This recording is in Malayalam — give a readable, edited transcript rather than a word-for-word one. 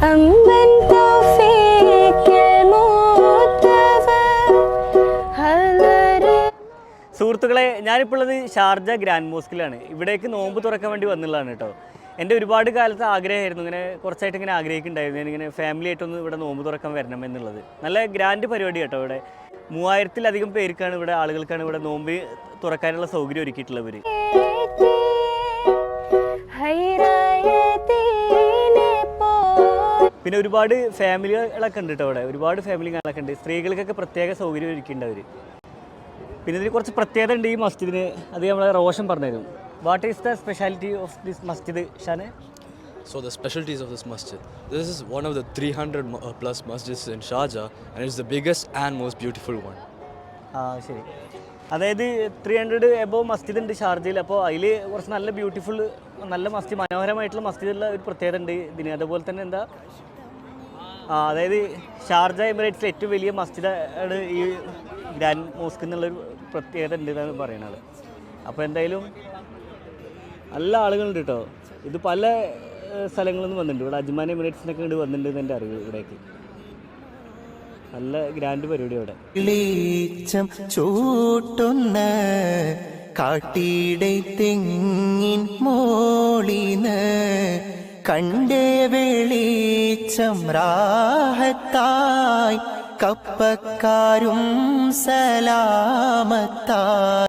അമ്പൻ തൗഫീഖിൽ മൂത്തവർ ഹലരെ. സുഹൃത്തുക്കളെ, ഞാനിപ്പോൾ ഉള്ളത് ഷാർജ ഗ്രാൻഡ് മോസ്കിലാണ്. ഇവിടേക്ക് നോമ്പ് തുറക്കാൻ വേണ്ടി വന്നുള്ളതാണ് കേട്ടോ. എൻ്റെ ഒരുപാട് കാലത്ത് ആഗ്രഹമായിരുന്നു, ഇങ്ങനെ കുറച്ചായിട്ട് ഇങ്ങനെ ആഗ്രഹിക്കുന്നുണ്ടായിരുന്നു ഞാനിങ്ങനെ ഫാമിലി ആയിട്ടൊന്ന് ഇവിടെ നോമ്പ് തുറക്കാൻ വരണം എന്നുള്ളത്. നല്ല ഗ്രാൻഡ് പരിപാടി കേട്ടോ. ഇവിടെ 3000-ലധികം പേർക്കാണ്, ഇവിടെ ആളുകൾക്കാണ് ഇവിടെ നോമ്പ് തുറക്കാനുള്ള സൗകര്യം ഒരുക്കിയിട്ടുള്ളവർ. പിന്നെ ഒരുപാട് ഫാമിലികളൊക്കെ ഉണ്ട് കേട്ടോ. ഇവിടെ ഒരുപാട് ഫാമിലികളൊക്കെ ഉണ്ട്. സ്ത്രീകൾക്കൊക്കെ പ്രത്യേക സൗകര്യം ഒരുക്കിയിട്ടുണ്ട് അവർ. പിന്നെ ഇതിന് കുറച്ച് പ്രത്യേകത ഉണ്ട് ഈ മസ്ജിദിന്. അത് നമ്മളെ റോഷൻ പറഞ്ഞുതരും. What is the speciality of this മസ്ജിദ് ഷാനെ? So the specialties of this masjid. This is one of the 300 plus masjids in Sharjah, and it's the biggest and most beautiful one. ശരി. അതായത് 300 എബോവ് മസ്ജിദ് ഉണ്ട് ഷാർജയിൽ. അപ്പോൾ അതിൽ കുറച്ച് നല്ല ബ്യൂട്ടിഫുൾ, നല്ല മസ്ജിദ്, മനോഹരമായിട്ടുള്ള മസ്ജിദുള്ള ഒരു പ്രത്യേകത ഉണ്ട് ഇതിന്. അതുപോലെ തന്നെ എന്താ, അതായത് ഷാർജ എമിറേറ്റ്സിലെ ഏറ്റവും വലിയ മസ്ജിദാണ് ഈ ഗ്രാൻഡ് മോസ്ക് എന്നുള്ളൊരു പ്രത്യേകത ഉണ്ട് എന്നാണ് പറയുന്നത്. അപ്പോൾ എന്തായാലും നല്ല ആളുകളുണ്ട് കേട്ടോ. ഇത് പല സ്ഥലങ്ങളിൽ നിന്ന് വന്നിട്ടുണ്ട്. ഇവിടെ അജ്മാൻ എമിറേറ്റ്സിനൊക്കെ ഇങ്ങോട്ട് വന്നിട്ടുണ്ട് എൻ്റെ അറിവ്. ഇവിടേക്ക് നല്ല ഗ്രാൻഡ് പരിപാടി അവിടെ. വെളിച്ചം ചൂട്ടുന്ന കാട്ടിടെ തെങ്ങിൻ മോളിന്ന് കണ്ടേ വെളിച്ചം റാഹത്തായി കപ്പക്കാരും സലാമത്തായി.